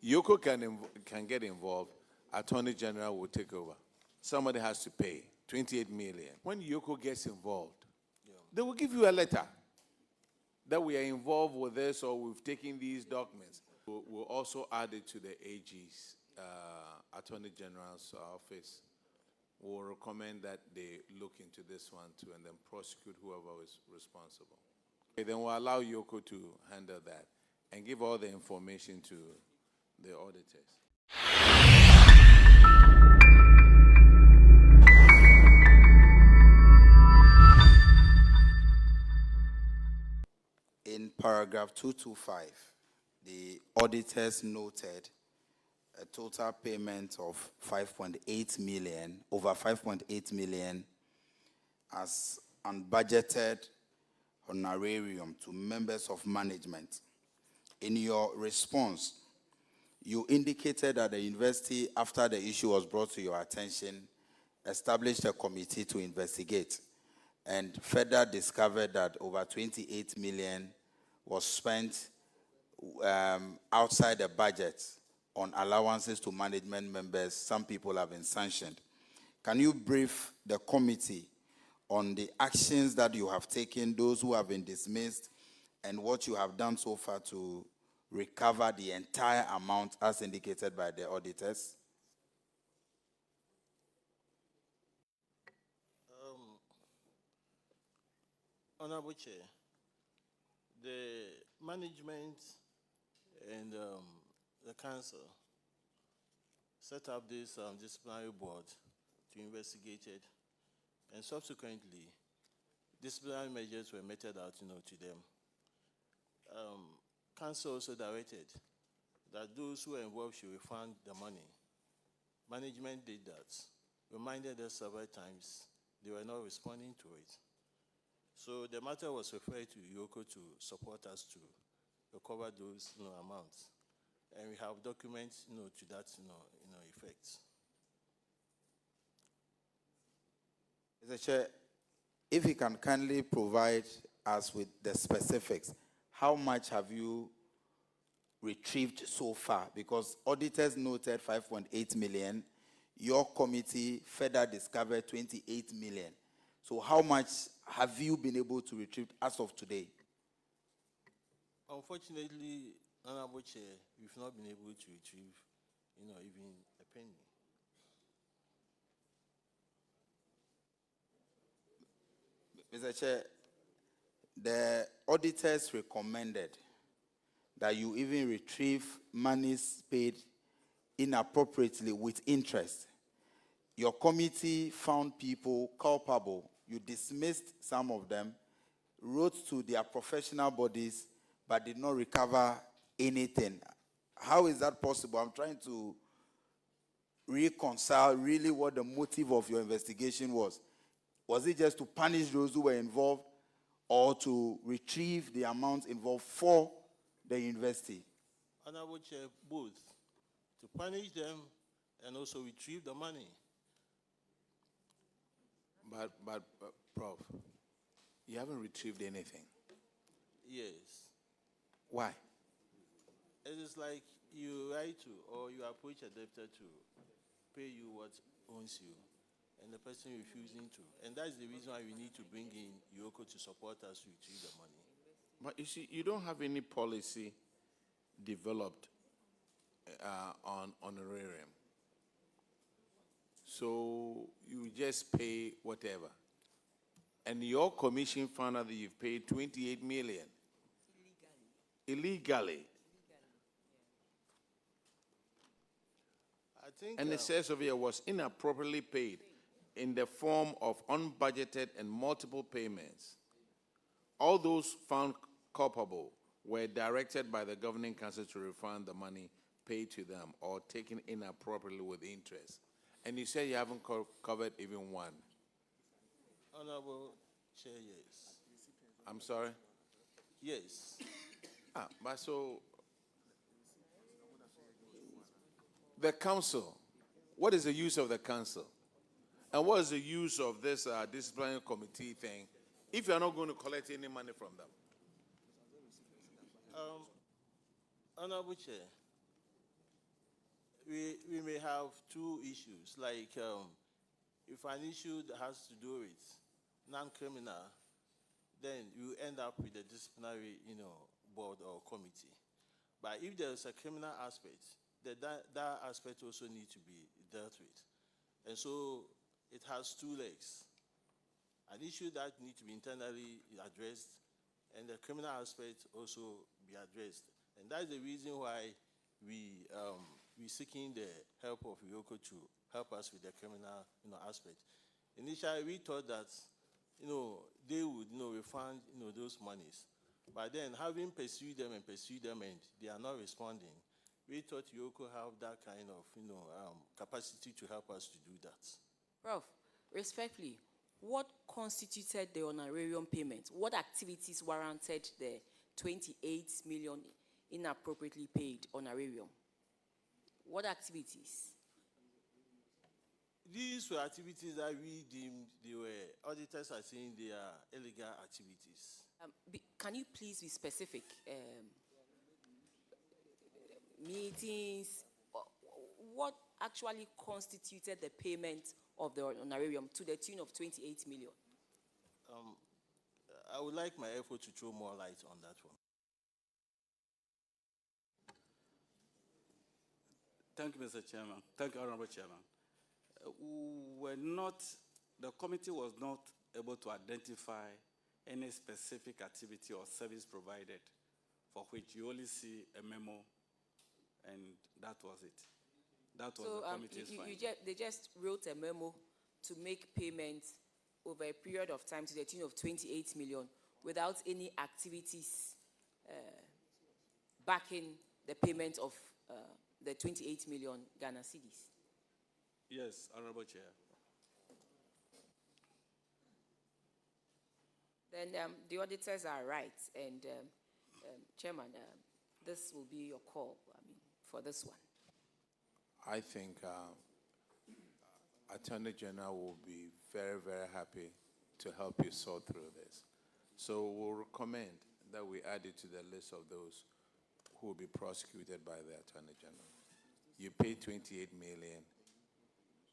Yoko can get involved. Attorney General will take over. Somebody has to pay 28 million. When Yoko gets involved, they will give you a letter that we are involved with this or we've taken these documents. We'll also add it to the AG's, Attorney General's office. We'll recommend that they look into this one too and then prosecute whoever is responsible. Okay, then we'll allow Yoko to handle that and give all the information to the auditors. In paragraph 225, the auditors noted a total payment of 5.8 million, over 5.8 million as unbudgeted honorarium to members of management. In your response, you indicated that the university, after the issue was brought to your attention, established a committee to investigate and further discovered that over 28 million was spent outside the budget on allowances to management members. Some people have been sanctioned. Can you brief the committee on the actions that you have taken, those who have been dismissed, and what you have done so far to recover the entire amount as indicated by the auditors? Honorable Chair, the management and the council set up this disciplinary board to investigate it, and subsequently, disciplinary measures were meted out, to them. Council also directed that those who were involved should refund the money. Management did that, reminded us several times they were not responding to it. So the matter was referred to Yoko to support us to recover those amounts. And we have documents to that effect. Mr. Chair, if you can kindly provide us with the specifics, how much have you retrieved so far? Because auditors noted 5.8 million. Your committee further discovered 28 million. So how much have you been able to retrieve as of today? Unfortunately, Honorable Chair, we've not been able to retrieve, even a penny. Mr. Chair, the auditors recommended that you even retrieve monies paid inappropriately with interest. Your committee found people culpable. You dismissed some of them, wrote to their professional bodies, but did not recover anything. How is that possible? I'm trying to reconcile really what the motive of your investigation was. Was it just to punish those who were involved or to retrieve the amounts involved for the university? Honorable Chair, both. To punish them and also retrieve the money. But Prof, you haven't retrieved anything. Yes. Why? It is like you write to or you approach a debtor to pay you what owns you, and the person refusing to. And that's the reason why we need to bring in Yoko to support us to retrieve the money. But you see, you don't have any policy developed on honorarium. So you just pay whatever. And your commission found out that you've paid 28 million. Illegally. I think, and it says over here was inappropriately paid in the form of unbudgeted and multiple payments. All those found culpable were directed by the governing council to refund the money paid to them or taken inappropriately with interest. And you say you haven't covered even one. Honorable Chair, yes. I'm sorry? Yes. But so, the council, what is the use of the council? And what is the use of this disciplinary committee thing if you're not going to collect any money from them? Honorable Chair, we may have two issues, like if an issue that has to do with non-criminal, then you end up with a disciplinary, board or committee. But if there's a criminal aspect, that aspect also needs to be dealt with. And so it has two legs. An issue that needs to be internally addressed, and the criminal aspect also be addressed. And that's the reason why we seeking the help of Yoko to help us with the criminal aspect. Initially, we thought that they would refund those monies. But then, having pursued them and they are not responding, we thought Yoko have that kind of capacity to help us to do that. Prof, respectfully, what constituted the honorarium payment? What activities warranted the 28 million inappropriately paid honorarium? What activities? These were activities that we deemed auditors are saying they are illegal activities. Can you please be specific? Meetings? What actually constituted the payment of the honorarium to the tune of 28 million? I would like my effort to throw more light on that one. Thank you, Mr. Chairman. Thank you, Honorable Chairman. The committee was not able to identify any specific activity or service provided for which you only see a memo, and that was it. That was the committee's finding. They just wrote a memo to make payments over a period of time to the tune of 28 million without any activities backing the payment of the 28 million Ghana cedis. Yes, Honorable Chair. Then the auditors are right, and Chairman, this will be your call, for this one. I think Attorney General will be very, very happy to help you sort through this. So we'll recommend that we add it to the list of those who will be prosecuted by the Attorney General. You pay 28 million,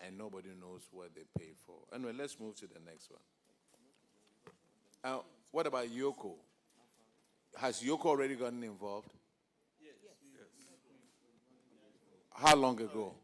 and nobody knows what they pay for. Anyway, let's move to the next one. What about Yoko? Has Yoko already gotten involved? Yes. How long ago?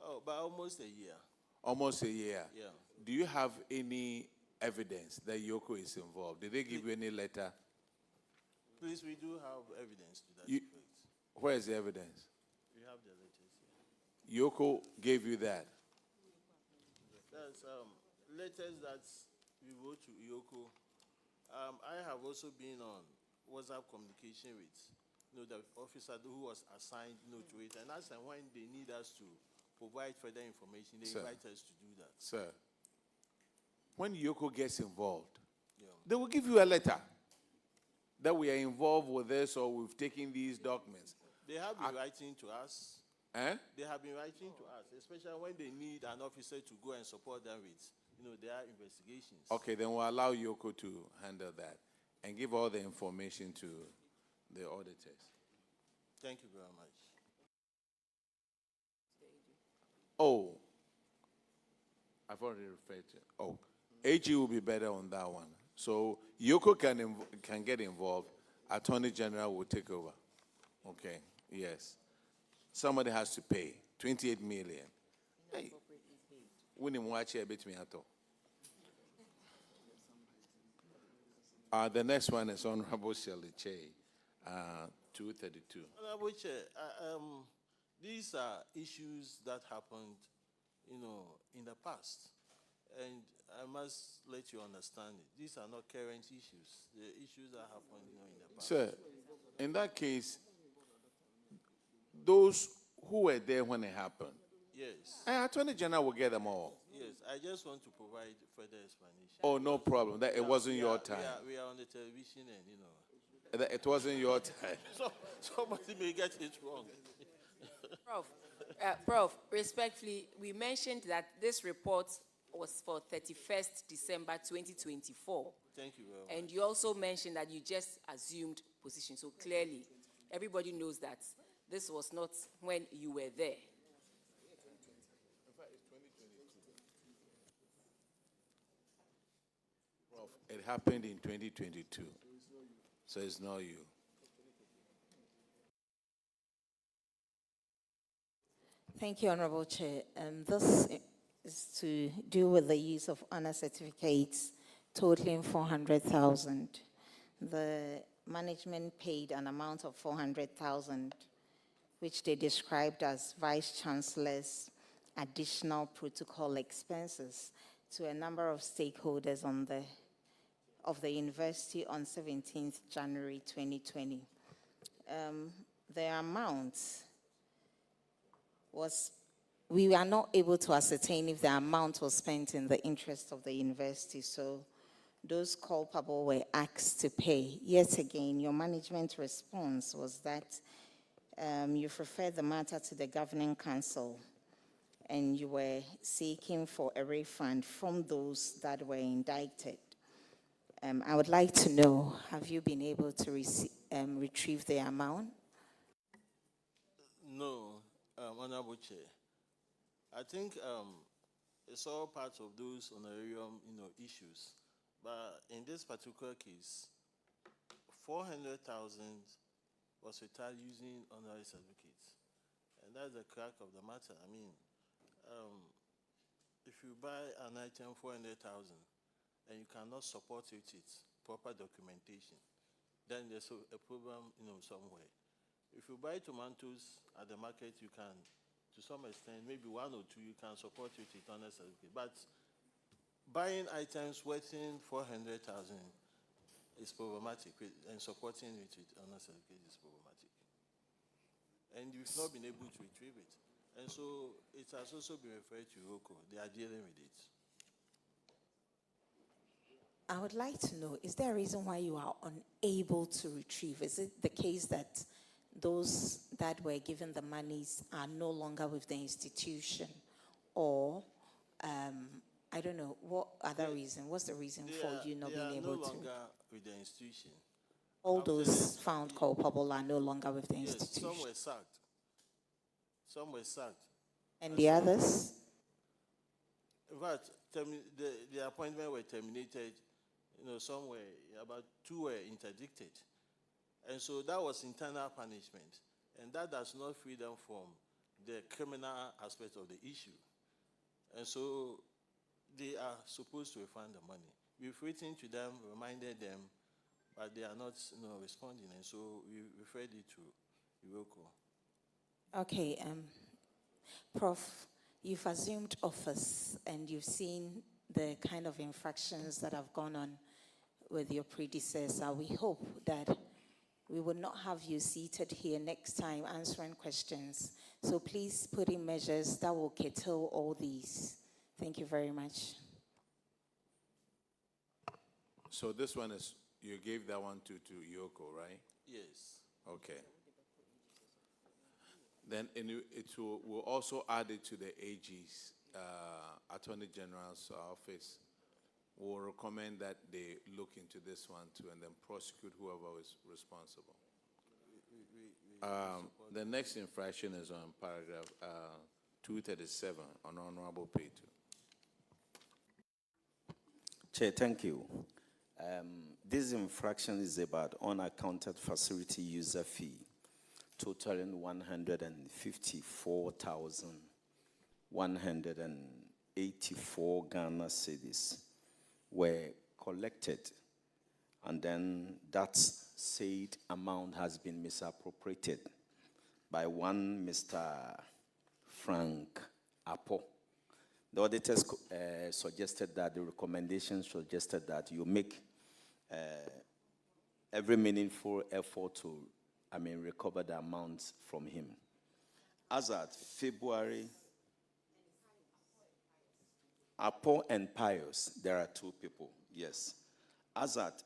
Oh, about almost a year. Almost a year. Yeah. Do you have any evidence that Yoko is involved? Did they give you any letter? Please, we do have evidence to that effect. Where is the evidence? We have the letters here. Yoko gave you that. That's letters that we wrote to Yoko. I have also been on WhatsApp communication with the officer who was assigned to it, and as and when they need us to provide further information, they invite us to do that. Sir, when Yoko gets involved, Yeah. they will give you a letter that we are involved with this or we've taken these documents. They have been writing to us. Eh? They have been writing to us, especially when they need an officer to go and support them with their investigations. Okay, then we'll allow Yoko to handle that and give all the information to the auditors. Thank you very much. Oh, I've already referred to. Oh, AG will be better on that one. So Yoko can get involved. Attorney General will take over. Okay, yes. Somebody has to pay 28 million. Hey, we didn't watch it a bit me at all. The next one is Honorable Shirley Che, 232. Honorable Chair, these are issues that happened, in the past. And I must let you understand it. These are not current issues. The issues that happened, in the past. Sir, in that case, those who were there when it happened, Yes. Attorney General will get them all. Yes, I just want to provide further explanation. Oh, no problem. That it wasn't your time. We are on the television and, That it wasn't your time. so somebody may get it wrong. Prof, respectfully, we mentioned that this report was for 31st December 2024. Thank you very much. And you also mentioned that you just assumed position. So clearly, everybody knows that This was not when you were there. It happened in 2022. So it's not you. Thank you, Honorable Chair. This is to do with the use of honor certificates totaling 400,000. The management paid an amount of 400,000, which they described as Vice Chancellor's additional protocol expenses to a number of stakeholders of the university on 17th January 2020. The amount we were not able to ascertain if the amount was spent in the interest of the university, so those culpable were asked to pay. Yet again, your management response was that you've referred the matter to the governing council and you were seeking for a refund from those that were indicted. I would like to know, have you been able to retrieve the amount? No, Honorable Chair. I think it's all part of those honorarium, issues. But in this particular case, 400,000 was retired using honorary certificates. And that's the crack of the matter. I mean, if you buy an item 400,000 and you cannot support it with proper documentation, then there's a problem, somewhere. If you buy tomatoes at the market, you can, to some extent, maybe one or two, you can support it with honor certificate. But buying items worth 400,000 is problematic, and supporting it with honor certificate is problematic. And you've not been able to retrieve it. And so it has also been referred to ROCO. They are dealing with it. I would like to know, is there a reason why you are unable to retrieve? Is it the case that those that were given the monies are no longer with the institution? Or, I don't know, what other reason? What's the reason for you not being able to? They are no longer with the institution. All those found culpable are no longer with the institution. Some were sacked. Some were sacked. And the others? In fact, the appointment were terminated. Some were, about 2 were interdicted. And so that was internal punishment. And that does not free them from the criminal aspect of the issue. And so they are supposed to refund the money. We've written to them, reminded them, but they are not responding. And so we referred it to Iroko. Okay, Prof, you've assumed office and you've seen the kind of infractions that have gone on with your predecessor. We hope that we will not have you seated here next time answering questions. So please put in measures that will curtail all these. Thank you very much. So this one is, you gave that one to Yoko, right? Yes. Okay. Then we'll also add it to the AG's, Attorney General's office. We'll recommend that they look into this one too and then prosecute whoever is responsible. The next infraction is on paragraph 237 on honorable pay too. Chair, thank you. This infraction is about unaccounted facility user fee, totaling 154,184 Ghana cedis were collected, and then that said amount has been misappropriated by one Mr. Frank Apple. The auditors suggested that, the recommendation suggested that you make every meaningful effort to, recover the amounts from him. As at February, Apo and Pius, there are 2 people, yes. As at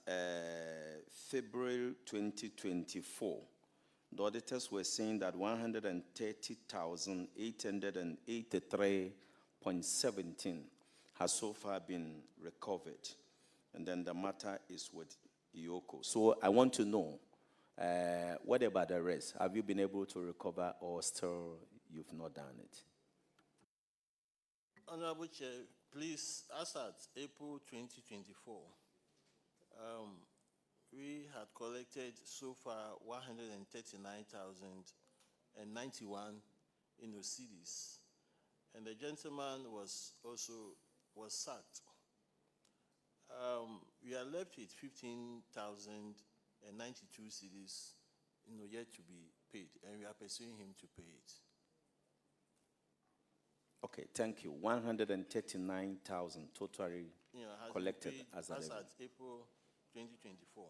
February 2024, the auditors were saying that 130,883.17 has so far been recovered. And then the matter is with Ioko. So I want to know, What about the rest? Have you been able to recover, or still you've not done it? Honorable Chair, please, as at April 2024, we had collected so far 139,091 cedis, and the gentleman was sacked. We are left with 15,092 cedis, yet to be paid, and we are pursuing him to pay it. Okay, thank you. 139,000 totally Has collected been paid as a as levy. at April 2024.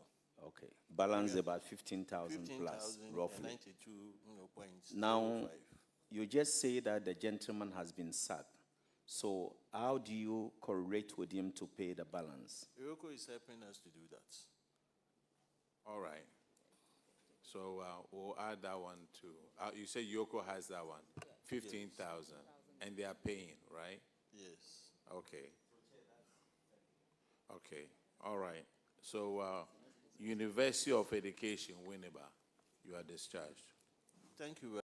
Okay, balance about 15,000 plus, roughly. 92.05. Now, you just say that the gentleman has been sacked. So how do you correlate with him to pay the balance? Iroko is helping us to do that. All right. So we'll add that one too. You say Yoko has that one, 15,000, and they are paying, right? Yes. Okay. Okay. All right. So University of Education, Winneba, you are discharged. Thank you very